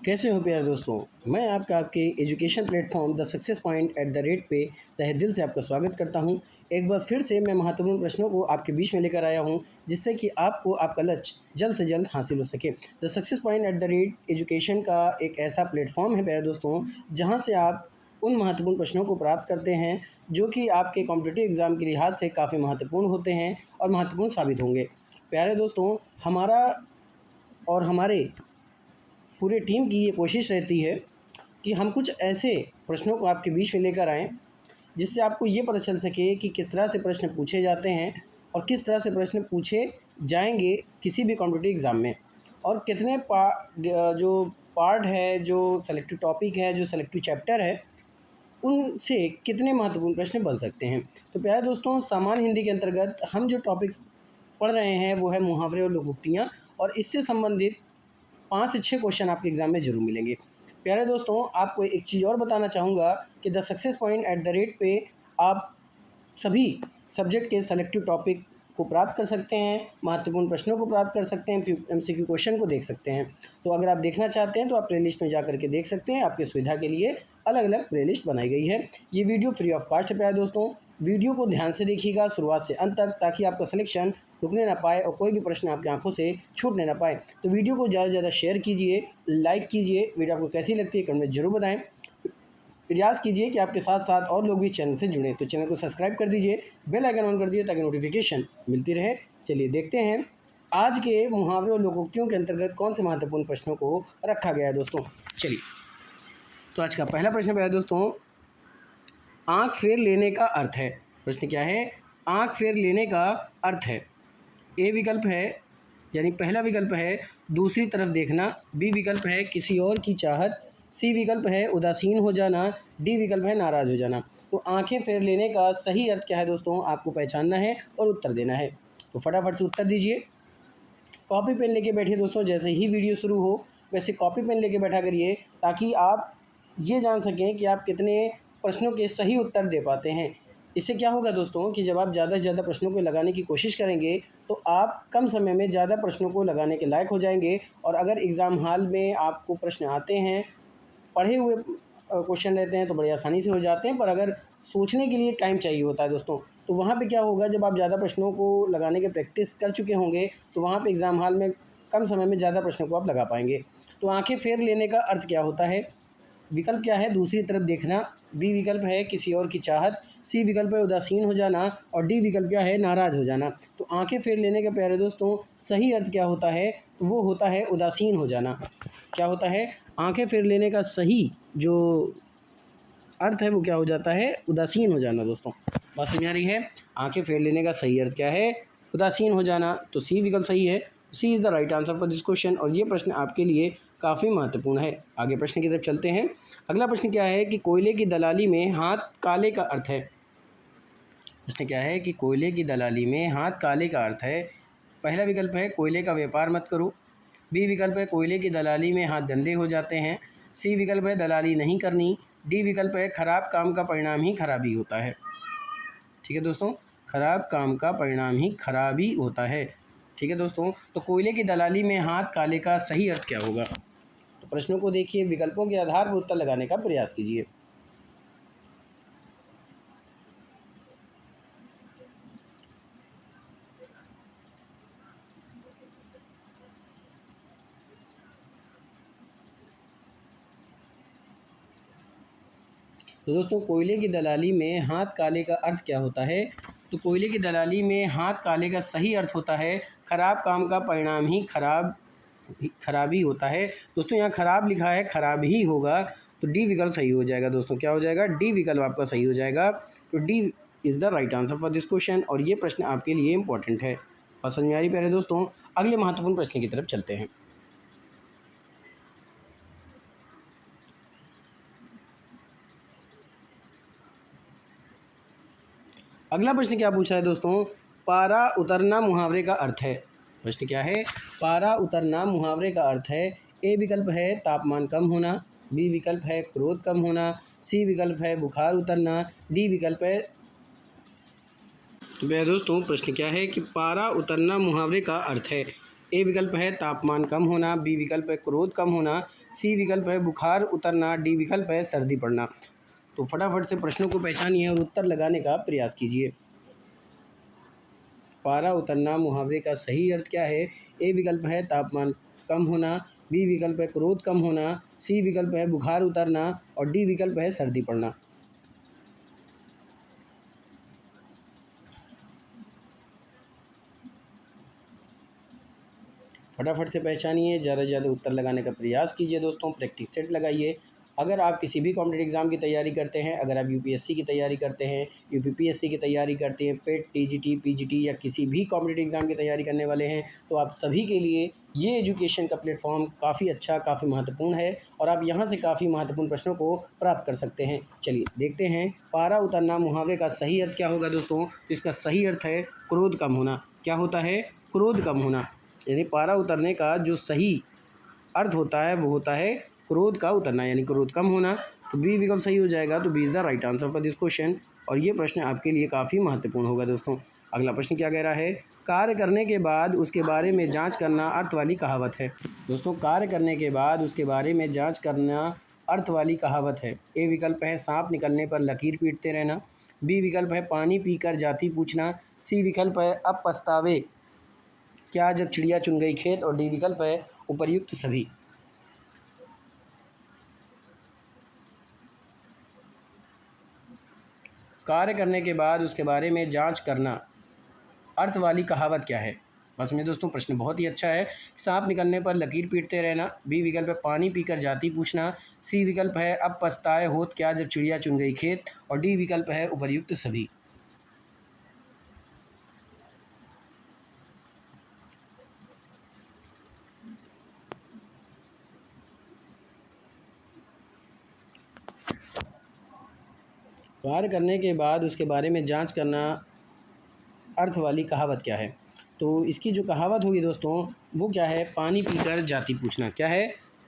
कैसे हो प्यारे दोस्तों। मैं आपके education platform the success point at the rate पे तहे दिल से आपका स्वागत करता हूं। एक बार फिर से मैं महत्वपूर्ण प्रश्नों को आपके बीच में लेकर आया हूं, जिससे कि आपको आपका लक्ष्य जल्द से जल्द हासिल हो सके। The success point at the rate education का एक ऐसा प्लेटफॉर्म है प्यारे दोस्तों, जहाँ से आप उन महत्वपूर्ण प्रश्नों को प्राप्त करते हैं जो कि आपके कॉम्पिटिटिव एग्ज़ाम के लिहाज से काफ़ी महत्वपूर्ण होते हैं और महत्वपूर्ण साबित होंगे। प्यारे दोस्तों, हमारा और हमारे पूरे टीम की ये कोशिश रहती है कि हम कुछ ऐसे प्रश्नों को आपके बीच में लेकर आएँ, जिससे आपको ये पता चल सके कि किस तरह से प्रश्न पूछे जाते हैं और किस तरह से प्रश्न पूछे जाएंगे किसी भी कॉम्पिटिटिव एग्ज़ाम में, और कितने जो पार्ट है, जो सेलेक्टिव टॉपिक है, जो सेलेक्टिव चैप्टर है, उनसे कितने महत्वपूर्ण प्रश्न बन सकते हैं। तो प्यारे दोस्तों, सामान्य हिंदी के अंतर्गत हम जो टॉपिक्स पढ़ रहे हैं वो है मुहावरे और लोकोक्तियाँ, और इससे संबंधित 5 से 6 क्वेश्चन आपके एग्ज़ाम में ज़रूर मिलेंगे। प्यारे दोस्तों, आपको एक चीज़ और बताना चाहूँगा कि the success point at the rate पे आप सभी सब्जेक्ट के सेलेक्टिव टॉपिक को प्राप्त कर सकते हैं, महत्वपूर्ण प्रश्नों को प्राप्त कर सकते हैं, MCQ क्वेश्चन को देख सकते हैं। तो अगर आप देखना चाहते हैं तो आप प्लेलिस्ट में जा करके देख सकते हैं। आपकी सुविधा के लिए अलग अलग प्लेलिस्ट बनाई गई है। ये वीडियो फ्री ऑफ कॉस्ट है प्यारे दोस्तों। वीडियो को ध्यान से देखिएगा शुरुआत से अंत तक, ताकि आपका सिलेक्शन रुकने ना पाए और कोई भी प्रश्न आपकी आंखों से छूटने ना पाए। तो वीडियो को ज़्यादा से ज़्यादा शेयर कीजिए, लाइक कीजिए। वीडियो आपको कैसी लगती है कमेंट में ज़रूर बताएं। प्रयास कीजिए कि आपके साथ साथ और लोग भी चैनल से जुड़ें। तो चैनल को सब्सक्राइब कर दीजिए, बेल आइकन ऑन कर दीजिए ताकि नोटिफिकेशन मिलती रहे। चलिए देखते हैं आज के मुहावरे और लोकोक्तियों के अंतर्गत कौन से महत्वपूर्ण प्रश्नों को रखा गया है दोस्तों। चलिए, तो आज का पहला प्रश्न है दोस्तों, आँख फेर लेने का अर्थ है। प्रश्न क्या है? आँख फेर लेने का अर्थ है। ए विकल्प है, यानी पहला विकल्प है दूसरी तरफ देखना। बी विकल्प है किसी और की चाहत। सी विकल्प है उदासीन हो जाना। डी विकल्प है नाराज़ हो जाना। तो आंखें फेर लेने का सही अर्थ क्या है दोस्तों, आपको पहचानना है और उत्तर देना है। तो फटाफट से उत्तर दीजिए। कॉपी पेन लेके बैठिए दोस्तों। जैसे ही वीडियो शुरू हो वैसे कॉपी पेन लेके बैठा करिए, ताकि आप ये जान सकें कि आप कितने प्रश्नों के सही उत्तर दे पाते हैं। इससे क्या होगा दोस्तों कि जब आप ज़्यादा से ज़्यादा प्रश्नों को लगाने की कोशिश करेंगे तो आप कम समय में ज़्यादा प्रश्नों को लगाने के लायक हो जाएंगे। और अगर एग्ज़ाम हॉल में आपको प्रश्न आते हैं, पढ़े हुए क्वेश्चन रहते हैं तो बड़ी आसानी से हो जाते हैं, पर अगर सोचने के लिए टाइम चाहिए होता है दोस्तों, तो वहाँ पे क्या होगा, जब आप ज़्यादा प्रश्नों को लगाने के प्रैक्टिस कर चुके होंगे तो वहाँ पे एग्ज़ाम हॉल में कम समय में ज़्यादा प्रश्नों को आप लगा पाएंगे। तो आंखें फेर लेने का अर्थ क्या होता है? विकल्प क्या है? दूसरी तरफ देखना। बी विकल्प है किसी और की चाहत। सी विकल्प है उदासीन हो जाना। और डी विकल्प क्या है? नाराज़ हो जाना। तो आंखें फेर लेने के प्यारे दोस्तों सही अर्थ क्या होता है? तो वो होता है उदासीन हो जाना। क्या होता है? आंखें फेर लेने का सही जो अर्थ है वो क्या हो जाता है? उदासीन हो जाना। दोस्तों बात समझ आ रही है? आंखें फेर लेने का सही अर्थ क्या है? उदासीन हो जाना। तो सी विकल्प सही है। C is the right answer for this question, और ये प्रश्न आपके लिए काफ़ी महत्वपूर्ण है। आगे प्रश्न की तरफ चलते हैं। अगला प्रश्न क्या है कि कोयले की दलाली में हाथ काले का अर्थ है। प्रश्न क्या है कि कोयले की दलाली में हाथ काले का अर्थ है। पहला विकल्प है कोयले का व्यापार मत करो। बी विकल्प है कोयले की दलाली में हाथ गंदे हो जाते हैं। सी विकल्प है दलाली नहीं करनी। डी विकल्प है खराब काम का परिणाम ही खराबी होता है। ठीक है दोस्तों, खराब काम का परिणाम ही खराबी होता है। ठीक है दोस्तों, तो कोयले की दलाली में हाथ काले का सही अर्थ क्या होगा? तो प्रश्नों को देखिए, विकल्पों के आधार पर उत्तर लगाने का प्रयास कीजिए। तो दोस्तों, कोयले की दलाली में हाथ काले का अर्थ क्या होता है? तो कोयले की दलाली में हाथ काले का सही अर्थ होता है खराब काम का परिणाम ही खराबी होता है। दोस्तों यहाँ खराब लिखा है, खराब ही होगा, तो डी विकल्प सही हो जाएगा। दोस्तों क्या हो जाएगा? डी विकल्प आपका सही हो जाएगा। तो D is the right answer for this question, और ये प्रश्न आपके लिए इंपॉर्टेंट है। और समझ में आ रही प्यारे दोस्तों? अगले महत्वपूर्ण प्रश्न की तरफ चलते हैं। अगला प्रश्न क्या पूछा है दोस्तों? पारा उतरना मुहावरे का अर्थ है। प्रश्न क्या है? पारा उतरना मुहावरे का अर्थ है। ए विकल्प है तापमान कम होना। बी विकल्प है क्रोध कम होना। सी विकल्प है बुखार उतरना। डी विकल्प है। तो भैया दोस्तों, प्रश्न क्या है कि पारा उतरना मुहावरे का अर्थ है। ए विकल्प है तापमान कम होना, बी विकल्प है क्रोध कम होना, सी विकल्प है बुखार उतरना, डी विकल्प है सर्दी पड़ना। तो फटाफट से प्रश्नों को पहचानिए और उत्तर लगाने का प्रयास कीजिए। पारा उतरना मुहावरे का सही अर्थ क्या है? ए विकल्प है तापमान कम होना, बी विकल्प है क्रोध कम होना, सी विकल्प है बुखार उतरना और डी विकल्प है सर्दी पड़ना। फटाफट से पहचानिए, ज़्यादा से ज़्यादा उत्तर लगाने का प्रयास कीजिए दोस्तों। प्रैक्टिस सेट लगाइए। अगर आप किसी भी कॉम्पिटिटिव एग्ज़ाम की तैयारी करते हैं, अगर आप यूपीएससी की तैयारी करते हैं, यूपीपीएससी की तैयारी करते हैं, पेट, टीजीटी, पीजीटी या किसी भी कॉम्पिटिटिव एग्ज़ाम की तैयारी करने वाले हैं, तो आप सभी के लिए ये एजुकेशन का प्लेटफॉर्म काफ़ी अच्छा, काफ़ी महत्वपूर्ण है और आप यहाँ से काफ़ी महत्वपूर्ण प्रश्नों को प्राप्त कर सकते हैं। चलिए देखते हैं, पारा उतरना मुहावरे का सही अर्थ क्या होगा दोस्तों? इसका सही अर्थ है क्रोध कम होना। क्या होता है? क्रोध कम होना। यानी पारा उतरने का जो सही अर्थ होता है वो होता है क्रोध का उतरना, यानी क्रोध कम होना। तो बी विकल्प सही हो जाएगा। तो B is the right answer for this question और ये प्रश्न आपके लिए काफ़ी महत्वपूर्ण होगा दोस्तों। अगला प्रश्न क्या कह रहा है? कार्य करने के बाद उसके बारे में जांच करना अर्थ वाली कहावत है। दोस्तों, कार्य करने के बाद उसके बारे में जांच करना अर्थ वाली कहावत है। ए विकल्प है सांप निकलने पर लकीर पीटते रहना, बी विकल्प है पानी पीकर जाति पूछना, सी विकल्प है अब पछतावे क्या जब चिड़िया चुन गई खेत और डी विकल्प है उपर्युक्त सभी। कार्य करने के बाद उसके बारे में जांच करना अर्थ वाली कहावत क्या है? बस में दोस्तों, प्रश्न बहुत ही अच्छा है। सांप निकलने पर लकीर पीटते रहना, बी विकल्प है पानी पीकर जाति पूछना, सी विकल्प है अब पछताए होत क्या जब चिड़िया चुन गई खेत और डी विकल्प है उपर्युक्त सभी। कार्य करने के बाद उसके बारे में जांच करना अर्थ वाली कहावत क्या है? तो इसकी जो कहावत होगी दोस्तों वो क्या है? पानी पीकर जाति पूछना। क्या है?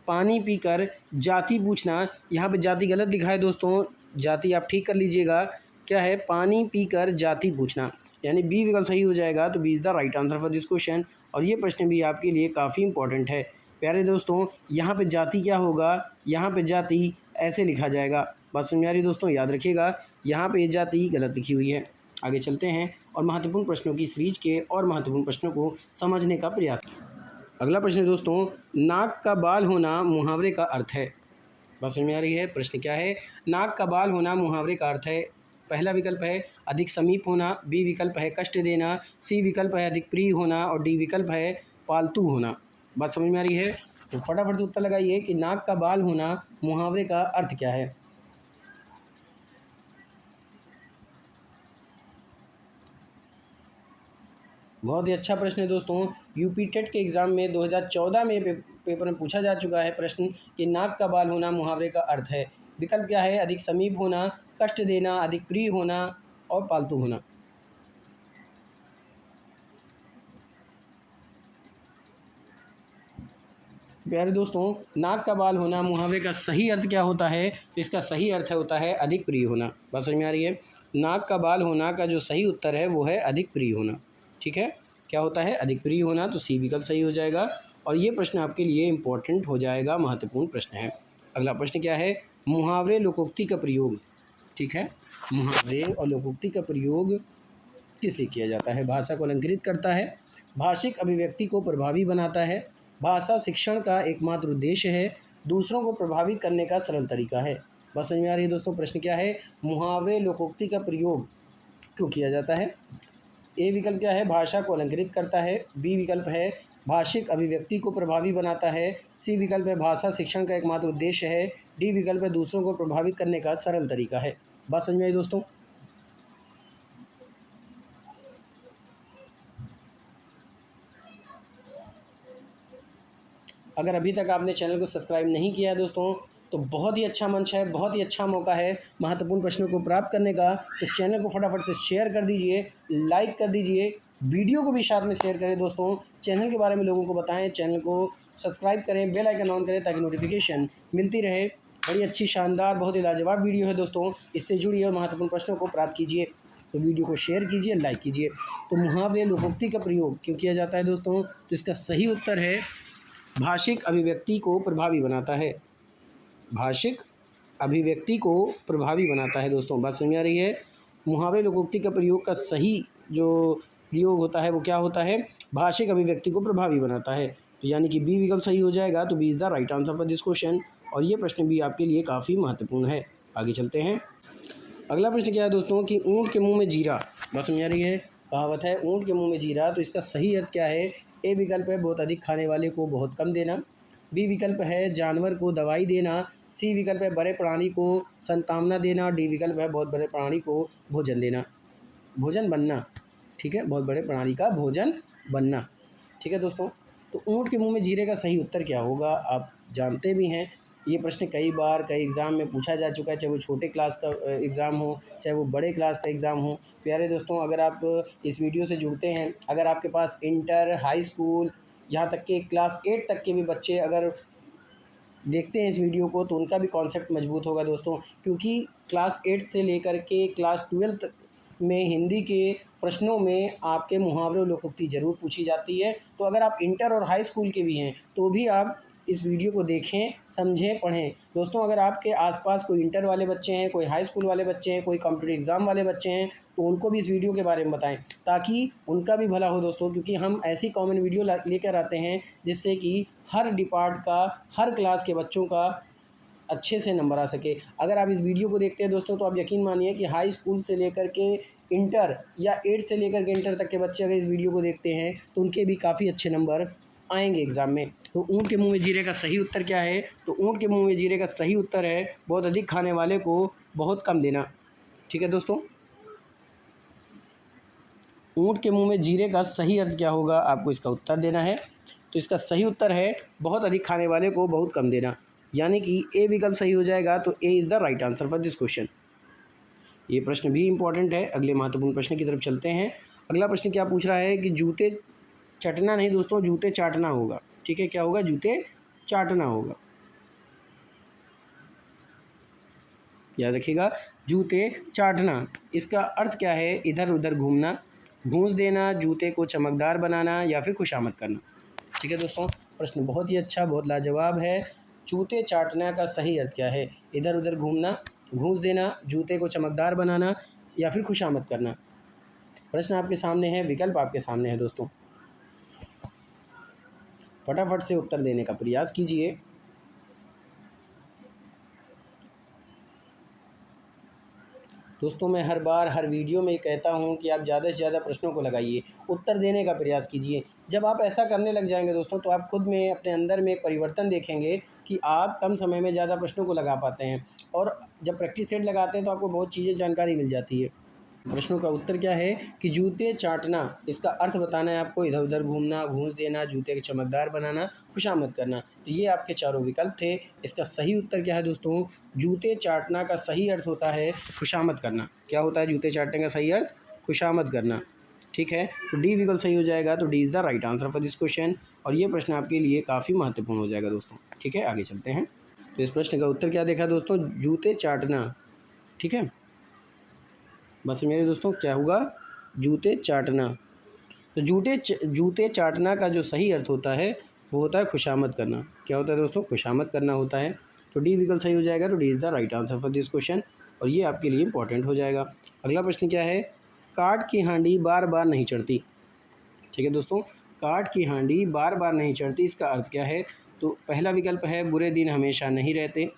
पानी पीकर जाति पूछना। यहाँ पे जाति गलत लिखा है दोस्तों, जाति आप ठीक कर लीजिएगा। क्या है? पानी पीकर जाति पूछना, यानी बी विकल्प सही हो जाएगा। तो B is the right answer for this question और ये प्रश्न भी आपके लिए काफ़ी इंपॉर्टेंट है। प्यारे दोस्तों, यहाँ पे जाति क्या होगा? यहाँ पे जाति ऐसे लिखा जाएगा। बात समझ आ रही दोस्तों? याद रखिएगा, यहाँ पे जाति गलत लिखी हुई है। आगे चलते हैं और महत्वपूर्ण प्रश्नों की सीरीज के और महत्वपूर्ण प्रश्नों को समझने का प्रयास करें। अगला प्रश्न है दोस्तों, नाक का बाल होना मुहावरे का अर्थ है। बात समझ में आ रही है? प्रश्न क्या है? नाक का बाल होना मुहावरे का अर्थ है। पहला विकल्प है अधिक समीप होना, बी विकल्प है कष्ट देना, सी विकल्प है अधिक प्रिय होना और डी विकल्प है पालतू होना। बात समझ में आ रही है? तो फटाफट से उत्तर लगाइए कि नाक का बाल होना मुहावरे का अर्थ क्या है। बहुत ही अच्छा प्रश्न है दोस्तों। यूपी टेट के एग्ज़ाम में 2014 में पेपर में पूछा जा चुका है प्रश्न कि नाक का बाल होना मुहावरे का अर्थ है। विकल्प क्या है? अधिक समीप होना, कष्ट देना, अधिक प्रिय होना और पालतू होना। प्यारे दोस्तों, नाक का बाल होना मुहावरे का सही अर्थ क्या होता है? तो इसका सही अर्थ होता है अधिक प्रिय होना। बात समझ में आ रही है? नाक का बाल होना का जो सही उत्तर है वो है अधिक प्रिय होना। ठीक है, क्या होता है? अधिक प्रिय होना। तो सी विकल्प सही हो जाएगा और ये प्रश्न आपके लिए इम्पोर्टेंट हो जाएगा, महत्वपूर्ण प्रश्न है। अगला प्रश्न क्या है? मुहावरे लोकोक्ति का प्रयोग। ठीक है, मुहावरे और लोकोक्ति का प्रयोग किस लिए किया जाता है? भाषा को अलंकृत करता है, भाषिक अभिव्यक्ति को प्रभावी बनाता है, भाषा शिक्षण का एकमात्र उद्देश्य है, दूसरों को प्रभावित करने का सरल तरीका है। बस समझ में आ रही है दोस्तों? प्रश्न क्या है? मुहावरे लोकोक्ति का प्रयोग क्यों किया जाता है? ए विकल्प क्या है? भाषा को अलंकृत करता है, बी विकल्प है भाषिक अभिव्यक्ति को प्रभावी बनाता है, सी विकल्प है भाषा शिक्षण का एकमात्र उद्देश्य है, डी विकल्प है दूसरों को प्रभावित करने का सरल तरीका है। बात समझ में आई दोस्तों? अगर अभी तक आपने चैनल को सब्सक्राइब नहीं किया है दोस्तों, तो बहुत ही अच्छा मंच है, बहुत ही अच्छा मौका है महत्वपूर्ण प्रश्नों को प्राप्त करने का। तो चैनल को फटाफट से शेयर कर दीजिए, लाइक कर दीजिए, वीडियो को भी साथ में शेयर करें दोस्तों। चैनल के बारे में लोगों को बताएं, चैनल को सब्सक्राइब करें, बेल आइकन ऑन करें ताकि नोटिफिकेशन मिलती रहे। बड़ी अच्छी शानदार बहुत ही लाजवाब वीडियो है दोस्तों, इससे जुड़िए और महत्वपूर्ण प्रश्नों को प्राप्त कीजिए। तो वीडियो को शेयर कीजिए, लाइक कीजिए। तो मुहावरे लोकोक्ति का प्रयोग क्यों किया जाता है दोस्तों? तो इसका सही उत्तर है भाषिक अभिव्यक्ति को प्रभावी बनाता है। भाषिक अभिव्यक्ति को प्रभावी बनाता है दोस्तों। बात समझ में आ रही है? मुहावरे लोकोक्ति का प्रयोग का सही जो प्रयोग होता है वो क्या होता है? भाषिक अभिव्यक्ति को प्रभावी बनाता है। तो यानी कि बी विकल्प सही हो जाएगा। तो B is the right answer for this question. और ये प्रश्न भी आपके लिए काफ़ी महत्वपूर्ण है। आगे चलते हैं। अगला प्रश्न क्या है दोस्तों कि ऊँट के मुँह में जीरा। बात समझ आ रही है? कहावत है ऊँट के मुँह में जीरा। तो इसका सही अर्थ क्या है? ए विकल्प है बहुत अधिक खाने वाले को बहुत कम देना। बी विकल्प है जानवर को दवाई देना। सी विकल्प है बड़े प्राणी को संतावना देना। डी विकल्प है बहुत बड़े प्राणी को भोजन देना, भोजन बनना। ठीक है, बहुत बड़े प्राणी का भोजन बनना। ठीक है दोस्तों, तो ऊँट के मुंह में जीरे का सही उत्तर क्या होगा? आप जानते भी हैं, ये प्रश्न कई बार कई एग्ज़ाम में पूछा जा चुका है, चाहे वो छोटे क्लास का एग्ज़ाम हो, चाहे वो बड़े क्लास का एग्ज़ाम हो। प्यारे दोस्तों, अगर आप इस वीडियो से जुड़ते हैं, अगर आपके पास इंटर, हाई स्कूल, यहाँ तक कि क्लास 8 तक के भी बच्चे अगर देखते हैं इस वीडियो को, तो उनका भी कॉन्सेप्ट मजबूत होगा दोस्तों। क्योंकि क्लास 8 से लेकर के क्लास 12 तक में हिंदी के प्रश्नों में आपके मुहावरे और लोकोक्ति ज़रूर पूछी जाती है। तो अगर आप इंटर और हाई स्कूल के भी हैं तो भी आप इस वीडियो को देखें, समझें, पढ़ें। दोस्तों, अगर आपके आसपास कोई इंटर वाले बच्चे हैं, कोई हाई स्कूल वाले बच्चे हैं, कोई कॉम्पिटिटिव एग्ज़ाम वाले बच्चे हैं, तो उनको भी इस वीडियो के बारे में बताएं ताकि उनका भी भला हो दोस्तों। क्योंकि हम ऐसी कॉमन वीडियो लेकर आते हैं जिससे कि हर डिपार्ट का, हर क्लास के बच्चों का अच्छे से नंबर आ सके। अगर आप इस वीडियो को देखते हैं दोस्तों, तो आप यकीन मानिए कि हाई स्कूल से लेकर के इंटर या 8 से लेकर के इंटर तक के बच्चे अगर इस वीडियो को देखते हैं तो उनके भी काफ़ी अच्छे नंबर आएंगे एग्ज़ाम में। तो ऊँट के मुंह में जीरे का सही उत्तर क्या है? तो ऊँट के मुंह में जीरे का सही उत्तर है बहुत अधिक खाने वाले को बहुत कम देना। ठीक है दोस्तों, ऊँट के मुंह में जीरे का सही अर्थ क्या होगा? आपको इसका उत्तर देना है। तो इसका सही उत्तर है बहुत अधिक खाने वाले को बहुत कम देना, यानी कि ए विकल्प सही हो जाएगा। तो A is the right answer for this question. ये प्रश्न भी इंपॉर्टेंट है। अगले महत्वपूर्ण प्रश्न की तरफ चलते हैं। अगला प्रश्न क्या पूछ रहा है कि जूते चटना नहीं दोस्तों, जूते चाटना होगा। ठीक है, क्या होगा? जूते चाटना होगा। याद रखिएगा, जूते चाटना, इसका अर्थ क्या है? इधर उधर घूमना, घूंस देना, जूते को चमकदार बनाना या फिर खुशामद करना। ठीक है दोस्तों, प्रश्न बहुत ही अच्छा, बहुत लाजवाब है। जूते चाटना का सही अर्थ क्या है? इधर उधर घूमना, घूंस देना, जूते को चमकदार बनाना या फिर खुशामद करना। प्रश्न आपके सामने है, विकल्प आपके सामने है दोस्तों, फटाफट से उत्तर देने का प्रयास कीजिए। दोस्तों, मैं हर बार हर वीडियो में कहता हूं कि आप ज़्यादा से ज़्यादा प्रश्नों को लगाइए, उत्तर देने का प्रयास कीजिए। जब आप ऐसा करने लग जाएंगे दोस्तों, तो आप खुद में अपने अंदर में एक परिवर्तन देखेंगे कि आप कम समय में ज़्यादा प्रश्नों को लगा पाते हैं। और जब प्रैक्टिस सेट लगाते हैं तो आपको बहुत चीज़ें जानकारी मिल जाती है। प्रश्नों का उत्तर क्या है कि जूते चाटना, इसका अर्थ बताना है आपको। इधर उधर घूमना, घूंस देना, जूते को चमकदार बनाना, खुशामद करना। तो ये आपके चारों विकल्प थे। इसका सही उत्तर क्या है दोस्तों? जूते चाटना का सही अर्थ होता है खुशामद करना। क्या होता है जूते चाटने का सही अर्थ? खुशामद करना। ठीक है, तो डी विकल्प सही हो जाएगा। तो D is the right answer for this question. और ये प्रश्न आपके लिए काफ़ी महत्वपूर्ण हो जाएगा दोस्तों। ठीक है, आगे चलते हैं। तो इस प्रश्न का उत्तर क्या देखा दोस्तों? जूते चाटना। ठीक है, बस मेरे दोस्तों, क्या होगा? जूते चाटना। तो जूते चाटना का जो सही अर्थ होता है वो होता है खुशामद करना। क्या होता है दोस्तों? खुशामद करना होता है। तो डी विकल्प सही हो जाएगा। तो D is the right answer for this question. और ये आपके लिए इंपॉर्टेंट हो जाएगा। अगला प्रश्न क्या है? काठ की हांडी बार बार नहीं चढ़ती। ठीक है दोस्तों, काठ की हांडी बार बार नहीं चढ़ती, इसका अर्थ क्या है? तो पहला विकल्प है बुरे दिन हमेशा नहीं रहते।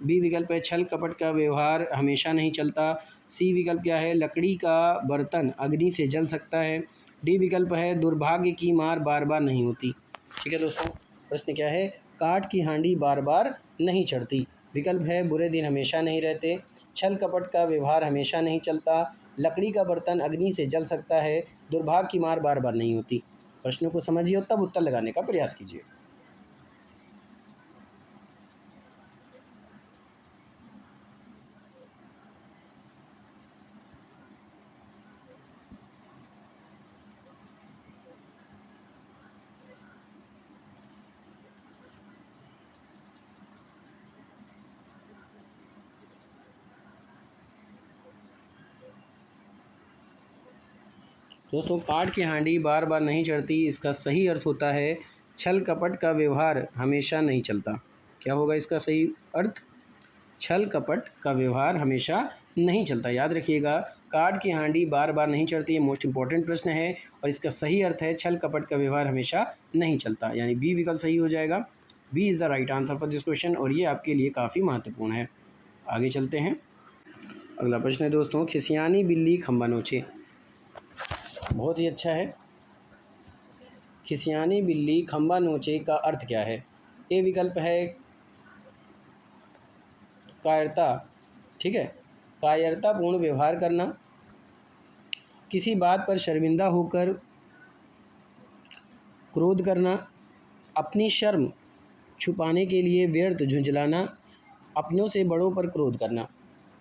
बी विकल्प है छल कपट का व्यवहार हमेशा नहीं चलता। सी विकल्प क्या है? लकड़ी का बर्तन अग्नि से जल सकता है। डी विकल्प है दुर्भाग्य की मार बार बार नहीं होती। ठीक है दोस्तों, प्रश्न क्या है? काठ की हांडी बार बार नहीं चढ़ती। विकल्प है बुरे दिन हमेशा नहीं रहते, छल कपट का व्यवहार हमेशा नहीं चलता, लकड़ी का बर्तन अग्नि से जल सकता है, दुर्भाग्य की मार बार बार नहीं होती। प्रश्नों को समझिए और तब उत्तर लगाने का प्रयास कीजिए। दोस्तों, काठ की हांडी बार बार नहीं चढ़ती, इसका सही अर्थ होता है छल कपट का व्यवहार हमेशा नहीं चलता। क्या होगा इसका सही अर्थ? छल कपट का व्यवहार हमेशा नहीं चलता। याद रखिएगा, काठ की हांडी बार बार नहीं चढ़ती, ये मोस्ट इंपॉर्टेंट प्रश्न है और इसका सही अर्थ है छल कपट का व्यवहार हमेशा नहीं चलता, यानी बी विकल्प सही हो जाएगा। B is the right answer for this question और ये आपके लिए काफ़ी महत्वपूर्ण है। आगे चलते हैं। अगला प्रश्न है दोस्तों, खिसियानी बिल्ली खंबा नोचे। बहुत ही अच्छा है। खिसियानी बिल्ली खंबा नोचे का अर्थ क्या है? ए विकल्प है कायरता, ठीक है, कायरतापूर्ण व्यवहार करना, किसी बात पर शर्मिंदा होकर क्रोध करना, अपनी शर्म छुपाने के लिए व्यर्थ झुंझलाना, अपनों से बड़ों पर क्रोध करना।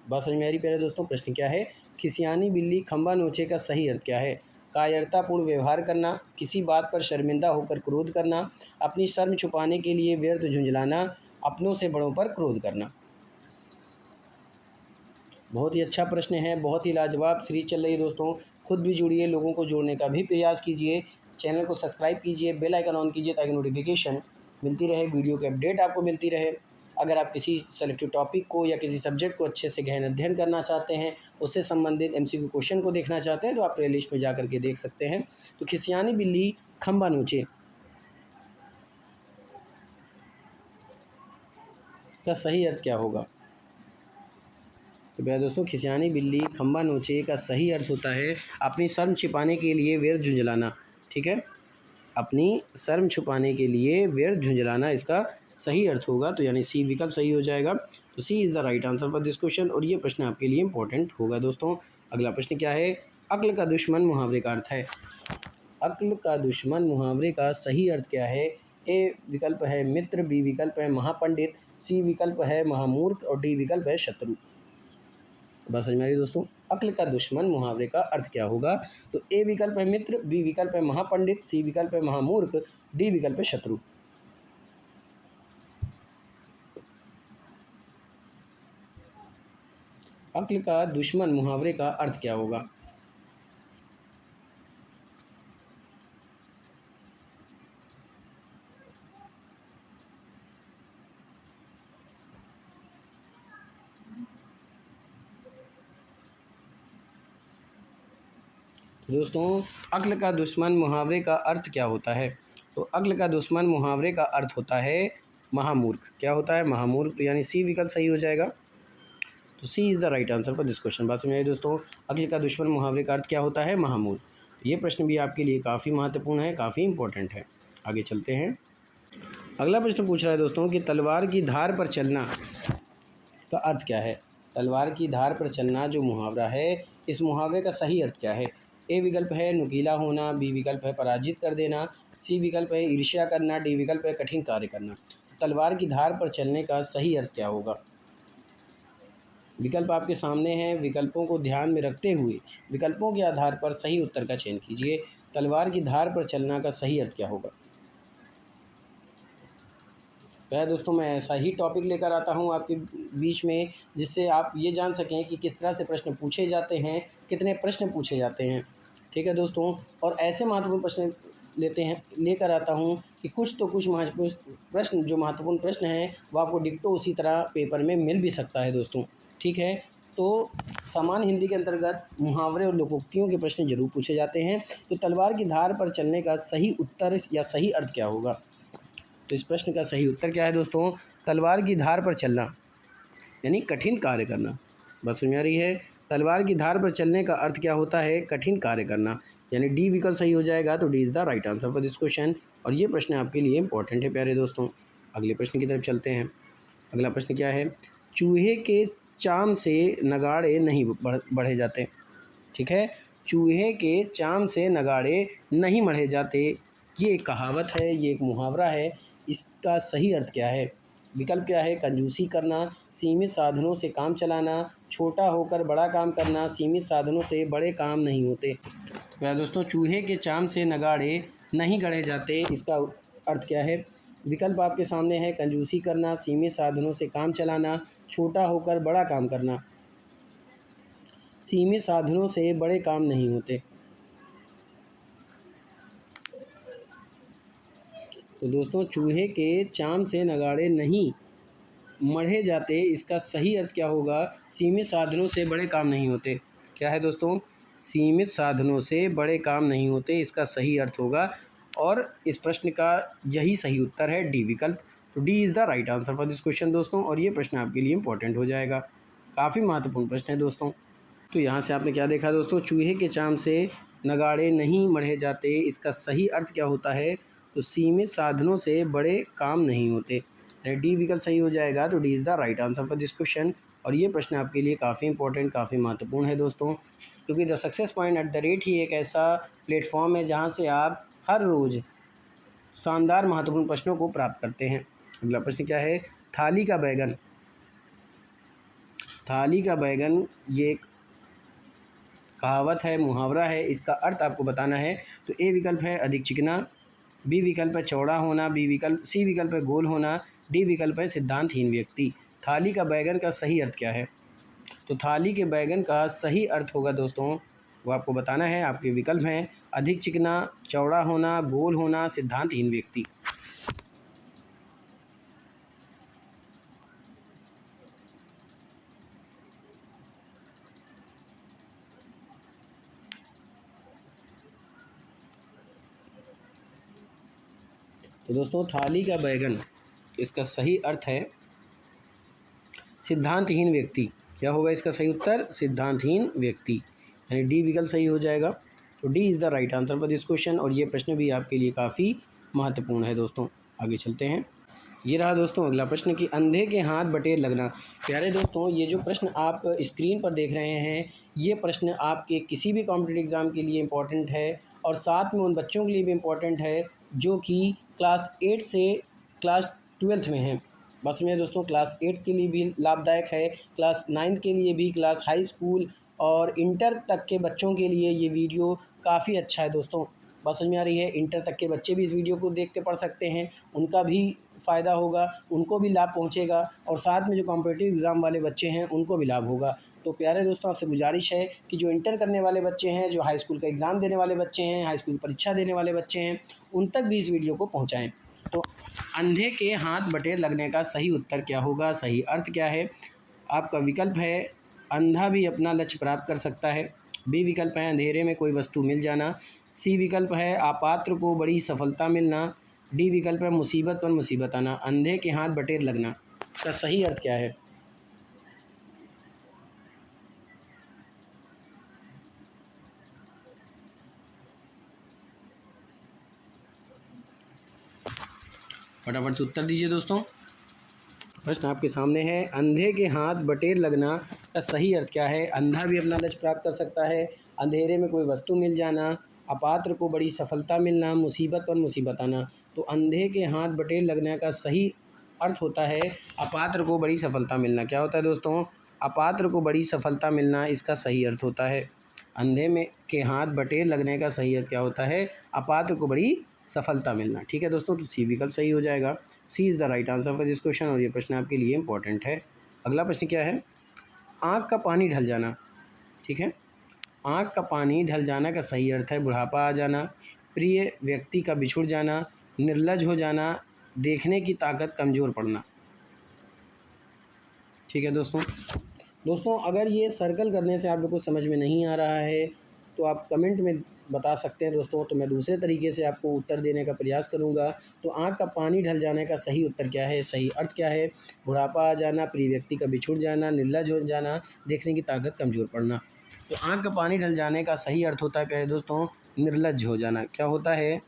बात समझ में आ रही प्यारे दोस्तों? प्रश्न क्या है? खिसियानी बिल्ली खंबा नोचे का सही अर्थ क्या है? कायरतापूर्ण व्यवहार करना, किसी बात पर शर्मिंदा होकर क्रोध करना, अपनी शर्म छुपाने के लिए व्यर्थ झुंझलाना, अपनों से बड़ों पर क्रोध करना। बहुत ही अच्छा प्रश्न है, बहुत ही लाजवाब सीरीज चल रही है दोस्तों। खुद भी जुड़िए, लोगों को जोड़ने का भी प्रयास कीजिए, चैनल को सब्सक्राइब कीजिए, बेल आइकन ऑन कीजिए ताकि नोटिफिकेशन मिलती रहे, वीडियो की अपडेट आपको मिलती रहे। अगर आप किसी सेलेक्टिव टॉपिक को या किसी सब्जेक्ट को अच्छे से गहन अध्ययन करना चाहते हैं, उससे संबंधित MCQ क्वेश्चन को देखना चाहते हैं, तो आप प्लेलिस्ट में जा करके देख सकते हैं। तो खिसियानी बिल्ली खंबा नोचे का सही अर्थ क्या होगा? तो भैया दोस्तों, खिसियानी बिल्ली खंबा नोचे का सही अर्थ होता है अपनी शर्म छिपाने के लिए व्यर्थ झुंझलाना। ठीक है, अपनी शर्म छुपाने के लिए व्यर्थ झुंझलाना इसका सही अर्थ होगा, तो यानी सी विकल्प सही हो जाएगा। तो C is the right answer for this question और ये प्रश्न आपके लिए इंपॉर्टेंट होगा दोस्तों। अगला प्रश्न क्या है? अक्ल का दुश्मन मुहावरे का अर्थ है। अक्ल का दुश्मन मुहावरे का सही अर्थ क्या है? ए विकल्प है मित्र, बी विकल्प है महापंडित, सी विकल्प है महामूर्ख और डी विकल्प है शत्रु। बस समझ में आ रही दोस्तों? अक्ल का दुश्मन मुहावरे का अर्थ क्या होगा? तो ए विकल्प है मित्र, बी विकल्प है महापंडित, सी विकल्प है महामूर्ख, डी विकल्प है शत्रु। अक्ल का दुश्मन मुहावरे का अर्थ क्या होगा? दोस्तों, अक्ल का दुश्मन मुहावरे का अर्थ क्या होता है? तो अक्ल का दुश्मन मुहावरे का अर्थ होता है महामूर्ख। क्या होता है? महामूर्ख, तो यानी सी विकल्प सही हो जाएगा। तो C is the right answer for this question. बात समझ आई दोस्तों? अक्ल का दुश्मन मुहावरे का अर्थ क्या होता है? महामूर्ख। ये प्रश्न भी आपके लिए काफ़ी महत्वपूर्ण है, काफ़ी इंपॉर्टेंट है। आगे चलते हैं। अगला प्रश्न पूछ रहा है दोस्तों कि तलवार की धार पर चलना का अर्थ क्या है? तलवार की धार पर चलना जो मुहावरा है, इस मुहावरे का सही अर्थ क्या है? ए विकल्प है नुकीला होना, बी विकल्प है पराजित कर देना, सी विकल्प है ईर्ष्या करना, डी विकल्प है कठिन कार्य करना। तलवार की धार पर चलने का सही अर्थ क्या होगा? विकल्प आपके सामने हैं, विकल्पों को ध्यान में रखते हुए विकल्पों के आधार पर सही उत्तर का चयन कीजिए। तलवार की धार पर चलना का सही अर्थ क्या होगा? वह दोस्तों, मैं ऐसा ही टॉपिक लेकर आता हूँ आपके बीच में, जिससे आप ये जान सकें कि किस तरह से प्रश्न पूछे जाते हैं, कितने प्रश्न पूछे जाते हैं। ठीक है दोस्तों, और ऐसे महत्वपूर्ण प्रश्न लेकर आता हूँ कि कुछ तो कुछ महत्वपूर्ण प्रश्न, जो महत्वपूर्ण प्रश्न हैं वो आपको डिक्टो उसी तरह पेपर में मिल भी सकता है दोस्तों। ठीक है, तो सामान्य हिंदी के अंतर्गत मुहावरे और लोकोक्तियों के प्रश्न जरूर पूछे जाते हैं। तो तलवार की धार पर चलने का सही उत्तर या सही अर्थ क्या होगा? तो इस प्रश्न का सही उत्तर क्या है दोस्तों? तलवार की धार पर चलना यानी कठिन कार्य करना। बस समझ आ रही है? तलवार की धार पर चलने का अर्थ क्या होता है? कठिन कार्य करना, यानी डी विकल्प सही हो जाएगा। तो D is the right answer for this question और ये प्रश्न आपके लिए इंपॉर्टेंट है प्यारे दोस्तों। अगले प्रश्न की तरफ चलते हैं। अगला प्रश्न क्या है? चूहे के चाम से नगाड़े नहीं बढ़े जाते। ठीक है, चूहे के चाम से नगाड़े नहीं मढ़े जाते, ये एक कहावत है, ये एक मुहावरा है। इसका सही अर्थ क्या है? विकल्प क्या है? कंजूसी करना, सीमित साधनों से काम चलाना, छोटा होकर बड़ा काम करना, सीमित साधनों से बड़े काम नहीं होते। तो दोस्तों, चूहे के चाम से नगाड़े नहीं गढ़े जाते, इसका अर्थ क्या है? विकल्प आपके सामने है, कंजूसी करना, सीमित साधनों से काम चलाना, छोटा होकर बड़ा काम करना, सीमित साधनों से बड़े काम नहीं होते। तो दोस्तों चूहे के चाम से नगाड़े नहीं मढ़े जाते, इसका सही अर्थ क्या होगा? सीमित साधनों से बड़े काम नहीं होते। क्या है दोस्तों? सीमित साधनों से बड़े काम नहीं होते, इसका सही अर्थ होगा। और इस प्रश्न का यही सही उत्तर है डी विकल्प। तो D is the right answer for this question दोस्तों, और ये प्रश्न आपके लिए इंपॉर्टेंट हो जाएगा। काफ़ी महत्वपूर्ण प्रश्न है दोस्तों। तो यहाँ से आपने क्या देखा दोस्तों? चूहे के चाम से नगाड़े नहीं मढ़े जाते, इसका सही अर्थ क्या होता है? तो सीमित साधनों से बड़े काम नहीं होते। डी विकल्प सही हो जाएगा। तो D is the right answer for this question, और ये प्रश्न आपके लिए काफ़ी इंपॉर्टेंट, काफ़ी महत्वपूर्ण है दोस्तों, क्योंकि the success point at the rate ही एक ऐसा प्लेटफॉर्म है जहाँ से आप हर रोज़ शानदार महत्वपूर्ण प्रश्नों को प्राप्त करते हैं। अगला प्रश्न क्या है? थाली का बैगन। थाली का बैगन ये एक कहावत है, मुहावरा है, इसका अर्थ आपको बताना है। तो ए विकल्प है अधिक चिकना, बी विकल्प है चौड़ा होना, सी विकल्प है गोल होना, डी विकल्प है सिद्धांतहीन व्यक्ति। थाली का बैगन का सही अर्थ क्या है? तो थाली के बैगन का सही अर्थ होगा दोस्तों, वो आपको बताना है। आपके विकल्प हैं अधिक चिकना, चौड़ा होना, गोल होना, सिद्धांतहीन व्यक्ति। तो दोस्तों थाली का बैगन, इसका सही अर्थ है सिद्धांतहीन व्यक्ति। क्या होगा इसका सही उत्तर? सिद्धांतहीन व्यक्ति, यानी डी विकल्प सही हो जाएगा। तो D is the right answer for this question, और ये प्रश्न भी आपके लिए काफ़ी महत्वपूर्ण है दोस्तों। आगे चलते हैं। ये रहा दोस्तों अगला प्रश्न कि अंधे के हाथ बटेर लगना। प्यारे दोस्तों, ये जो प्रश्न आप स्क्रीन पर देख रहे हैं, ये प्रश्न आपके किसी भी कॉम्पिटिटिव एग्ज़ाम के लिए इम्पॉर्टेंट है, और साथ में उन बच्चों के लिए भी इम्पॉर्टेंट है जो कि क्लास 8 से क्लास 12th में हैं। बस में दोस्तों क्लास 8 के लिए भी लाभदायक है, क्लास 9 के लिए भी, क्लास हाई स्कूल और इंटर तक के बच्चों के लिए ये वीडियो काफ़ी अच्छा है दोस्तों। बात समझ में आ रही है? इंटर तक के बच्चे भी इस वीडियो को देख के पढ़ सकते हैं, उनका भी फ़ायदा होगा, उनको भी लाभ पहुंचेगा, और साथ में जो कॉम्पिटिटिव एग्ज़ाम वाले बच्चे हैं उनको भी लाभ होगा। तो प्यारे दोस्तों, आपसे गुजारिश है कि जो इंटर करने वाले बच्चे हैं, जो हाई स्कूल का एग्ज़ाम देने वाले बच्चे हैं, हाई स्कूल परीक्षा देने वाले बच्चे हैं, उन तक भी इस वीडियो को पहुँचाएँ। तो अंधे के हाथ बटेर लगने का सही उत्तर क्या होगा? सही अर्थ क्या है? आपका विकल्प है अंधा भी अपना लक्ष्य प्राप्त कर सकता है, बी विकल्प है अंधेरे में कोई वस्तु मिल जाना, सी विकल्प है अपात्र को बड़ी सफलता मिलना, डी विकल्प है मुसीबत पर मुसीबत आना। अंधे के हाथ बटेर लगना का सही अर्थ क्या है? फटाफट से उत्तर दीजिए दोस्तों। प्रश्न आपके सामने है, अंधे के हाथ बटेर लगना का सही अर्थ क्या है? अंधा भी अपना लक्ष्य प्राप्त कर सकता है, अंधेरे में कोई वस्तु मिल जाना, अपात्र को बड़ी सफलता मिलना, मुसीबत पर मुसीबत आना। तो अंधे के हाथ बटेर लगने का सही अर्थ होता है अपात्र को बड़ी सफलता मिलना। क्या होता है दोस्तों? अपात्र को बड़ी सफलता मिलना, इसका सही अर्थ होता है। अंधे में के हाथ बटेर लगने का सही अर्थ क्या होता है? अपात्र को बड़ी सफलता मिलना। ठीक है दोस्तों, तो सी विकल्प सही हो जाएगा। C is the right answer for this question, और ये प्रश्न आपके लिए इंपॉर्टेंट है। अगला प्रश्न क्या है? आँख का पानी ढल जाना। ठीक है, आँख का पानी ढल जाना का सही अर्थ है बुढ़ापा आ जाना, प्रिय व्यक्ति का बिछुड़ जाना, निर्लज हो जाना, देखने की ताकत कमज़ोर पड़ना। ठीक है दोस्तों। दोस्तों अगर ये सर्कल करने से आप लोग को समझ में नहीं आ रहा है तो आप कमेंट में बता सकते हैं दोस्तों, तो मैं दूसरे तरीके से आपको उत्तर देने का प्रयास करूंगा। तो आँख का पानी ढल जाने का सही उत्तर क्या है? सही अर्थ क्या है? बुढ़ापा आ जाना, प्रिय व्यक्ति का बिछुड़ जाना, निर्लज हो जाना, देखने की ताकत कमज़ोर पड़ना। तो आँख का पानी ढल जाने का सही अर्थ होता है प्यारे दोस्तों निर्लज हो जाना। क्या होता है?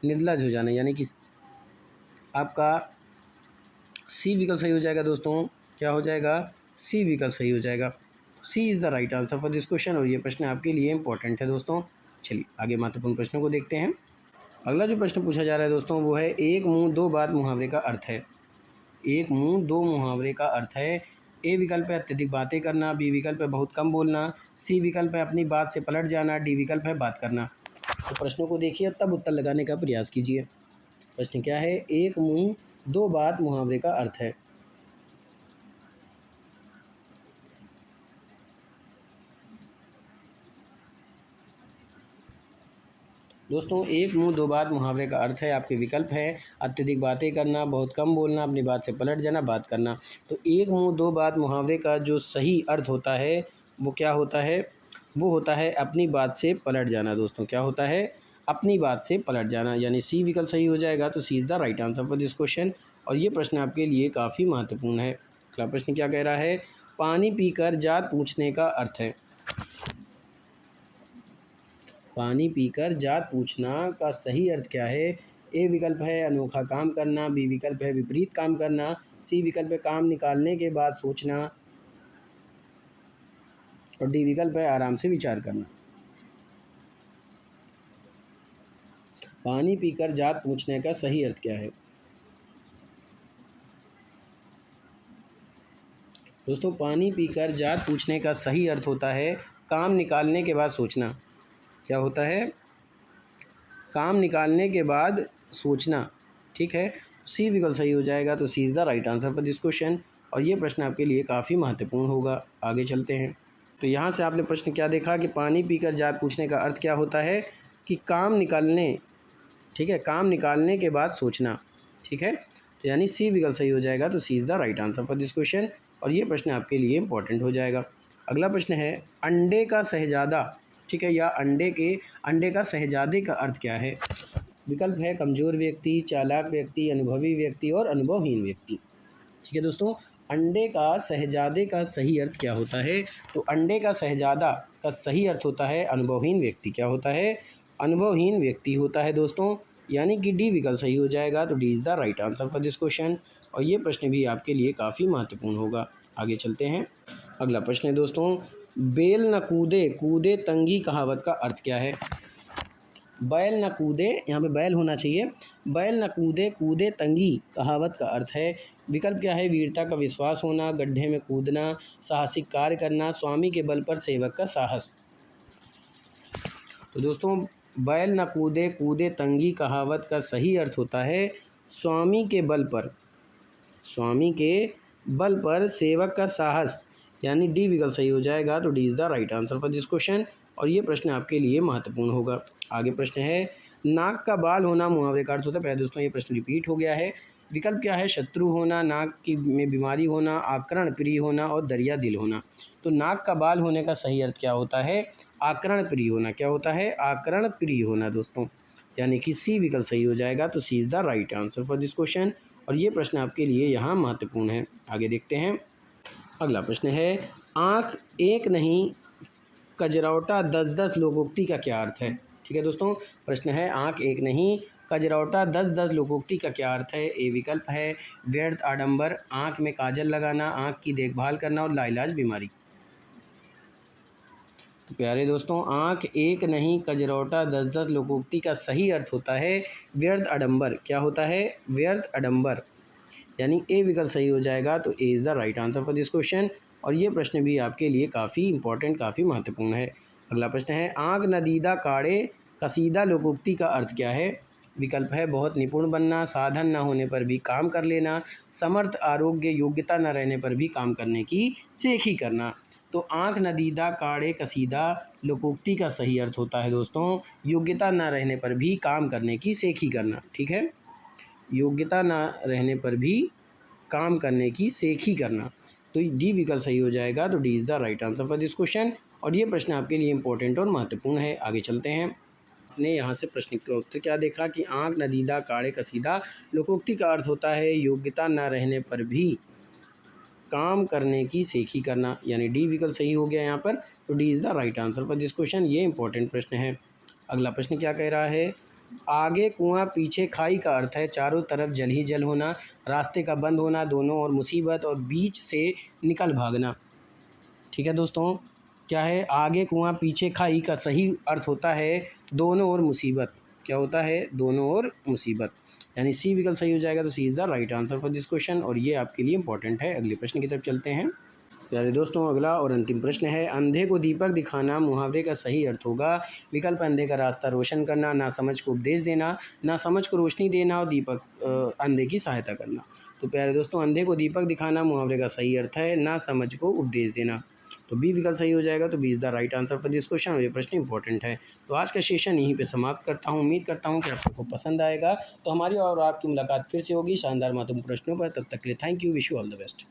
निर्लज हो जाना, यानी कि आपका सी विकल्प सही हो जाएगा दोस्तों। क्या हो जाएगा? सी विकल्प सही हो जाएगा। C is the right answer for this question, और ये प्रश्न आपके लिए इंपॉर्टेंट है दोस्तों। चलिए आगे महत्वपूर्ण प्रश्नों को देखते हैं। अगला जो प्रश्न पूछा जा रहा है दोस्तों वो है एक मुंह दो बात मुहावरे का अर्थ है। एक मुंह दो मुहावरे का अर्थ है। ए विकल्प है अत्यधिक बातें करना, बी विकल्प है बहुत कम बोलना, सी विकल्प है अपनी बात से पलट जाना, डी विकल्प है बात करना। तो प्रश्नों को देखिए तब उत्तर लगाने का प्रयास कीजिए। प्रश्न क्या है? एक मुंह दो बात मुहावरे का अर्थ है। दोस्तों एक मुंह दो बात मुहावरे का अर्थ है, आपके विकल्प है अत्यधिक बातें करना, बहुत कम बोलना, अपनी बात से पलट जाना, बात करना। तो एक मुंह दो बात मुहावरे का जो सही अर्थ होता है वो क्या होता है? वो होता है अपनी बात से पलट जाना। दोस्तों क्या होता है? अपनी बात से पलट जाना, यानी सी विकल्प सही हो जाएगा। तो C is the right answer for this question. और ये प्रश्न आपके लिए काफ़ी महत्वपूर्ण है। अगला प्रश्न क्या कह रहा है? पानी पीकर जात पूछने का अर्थ है। पानी पीकर जात पूछना का सही अर्थ क्या है? ए विकल्प है अनोखा काम करना, बी विकल्प है विपरीत काम करना, सी विकल्प है काम निकालने के बाद सोचना और डी विकल्प है आराम से विचार करना। पानी पीकर जात पूछने का सही अर्थ क्या है? दोस्तों पानी पीकर जात पूछने का सही अर्थ होता है काम निकालने के बाद सोचना। क्या होता है? काम निकालने के बाद सोचना। ठीक है, सी विकल्प सही हो जाएगा। तो C is the right answer for this question. और ये प्रश्न आपके लिए काफ़ी महत्वपूर्ण होगा। आगे चलते हैं। तो यहाँ से आपने प्रश्न क्या देखा कि पानी पीकर जात पूछने का अर्थ क्या होता है कि काम निकालने, ठीक है, काम निकालने के बाद सोचना। ठीक है, तो यानी सी विकल्प सही हो जाएगा। तो C is the right answer for this question. और ये प्रश्न आपके लिए इंपॉर्टेंट हो जाएगा। अगला प्रश्न है अंडे का शहजादा, ठीक है, या अंडे का शहजादे का अर्थ क्या है? विकल्प है कमज़ोर व्यक्ति, चालाक व्यक्ति, अनुभवी व्यक्ति और अनुभवहीन व्यक्ति। ठीक है दोस्तों, अंडे का शहजादे का सही अर्थ क्या होता है? तो अंडे का शहजादा का सही अर्थ होता है अनुभवहीन व्यक्ति। क्या होता है? अनुभवहीन व्यक्ति होता है दोस्तों, यानी कि डी विकल्प सही हो जाएगा। तो D is the right answer for this question. और ये प्रश्न भी आपके लिए काफ़ी महत्वपूर्ण होगा। आगे चलते हैं। अगला प्रश्न है दोस्तों, बेल न कूदे कूदे तंगी कहावत का अर्थ क्या है? बैल न कूदे, यहाँ पे बैल होना चाहिए, बैल न कूदे कूदे तंगी कहावत का अर्थ है। विकल्प क्या है? वीरता का विश्वास होना, गड्ढे में कूदना, साहसिक कार्य करना, स्वामी के बल पर सेवक का साहस। तो दोस्तों बैल न कूदे कूदे तंगी कहावत का सही अर्थ होता है स्वामी के बल पर, स्वामी के बल पर सेवक का साहस, यानी डी विकल्प सही हो जाएगा। तो D is the right answer for this question. और ये प्रश्न आपके लिए महत्वपूर्ण होगा। आगे प्रश्न है नाक का बाल होना मुहावरे का अर्थ होता है। पहले दोस्तों ये प्रश्न रिपीट हो गया है। विकल्प क्या है? शत्रु होना, नाक की में बीमारी होना, आकरण प्रिय होना और दरिया दिल होना। तो नाक का बाल होने का सही अर्थ क्या होता है? आकरण प्रिय होना। क्या होता है? आकरण प्रिय होना दोस्तों, यानी कि सी विकल्प सही हो जाएगा। तो C is the right answer for this question. और ये प्रश्न आपके लिए यहाँ महत्वपूर्ण है। आगे देखते हैं। अगला प्रश्न है आँख एक नहीं कजरौटा 10-10 लोकोक्ति का क्या अर्थ है? ठीक है दोस्तों, प्रश्न है आँख एक नहीं कजरौटा 10-10 लोकोक्ति का क्या अर्थ है? ए विकल्प है व्यर्थ आडंबर, आँख में काजल लगाना, आँख की देखभाल करना और लाइलाज बीमारी। तो प्यारे दोस्तों आँख एक नहीं कजरौटा 10-10 लोकोक्ति का सही अर्थ होता है व्यर्थ आडंबर। क्या होता है? व्यर्थ आडंबर, यानी ए विकल्प सही हो जाएगा। तो A is the right answer for this question. और ये प्रश्न भी आपके लिए काफ़ी इंपॉर्टेंट, काफ़ी महत्वपूर्ण है। अगला प्रश्न है आँख नदीदा काढ़े कसीदा लोकोक्ति का अर्थ क्या है? विकल्प है बहुत निपुण बनना, साधन न होने पर भी काम कर लेना, समर्थ आरोग्य योग्यता न रहने पर भी काम करने की सेखी करना। तो आँख नदीदा काढ़े कसीदा लोकोक्ति का सही अर्थ होता है दोस्तों योग्यता न रहने पर भी काम करने की सेखी करना। ठीक है, योग्यता ना रहने पर भी काम करने की सेखी करना। तो डी विकल्प सही हो जाएगा। तो D is the right answer for this question. और ये प्रश्न आपके लिए इंपॉर्टेंट और महत्वपूर्ण है। आगे चलते हैं। आपने यहाँ से प्रश्न का उत्तर क्या देखा कि आँख नदीदा काढ़े कसीदा लोकोक्ति का अर्थ होता है योग्यता न रहने पर भी काम करने की सेखी करना, यानी डी विकल्प सही हो गया यहाँ पर। तो D is the right answer for this question. ये इंपॉर्टेंट प्रश्न है। अगला प्रश्न क्या कह रहा है? आगे कुआं पीछे खाई का अर्थ है चारों तरफ जल ही जल होना, रास्ते का बंद होना, दोनों ओर मुसीबत और बीच से निकल भागना। ठीक है दोस्तों, क्या है? आगे कुआं पीछे खाई का सही अर्थ होता है दोनों ओर मुसीबत। क्या होता है? दोनों ओर मुसीबत, यानी सी विकल्प सही हो जाएगा। तो C is the right answer for this question. और ये आपके लिए इंपॉर्टेंट है। अगले प्रश्न की तरफ चलते हैं। प्यारे दोस्तों अगला और अंतिम प्रश्न है अंधे को दीपक दिखाना मुहावरे का सही अर्थ होगा। विकल्प अंधे का रास्ता रोशन करना, ना समझ को उपदेश देना, ना समझ को रोशनी देना और दीपक अंधे की सहायता करना। तो प्यारे दोस्तों अंधे को दीपक दिखाना मुहावरे का सही अर्थ है ना समझ को उपदेश देना। तो बी विकल्प सही हो जाएगा। तो B is the right answer for this question और ये प्रश्न इंपॉर्टेंट है। तो आज का सेशन यहीं पे समाप्त करता हूँ। उम्मीद करता हूँ कि आप सबको पसंद आएगा। तो हमारी और आपकी मुलाकात फिर से होगी शानदार महत्वपूर्ण प्रश्नों पर। तब तक के लिए thank you, wish you all the best.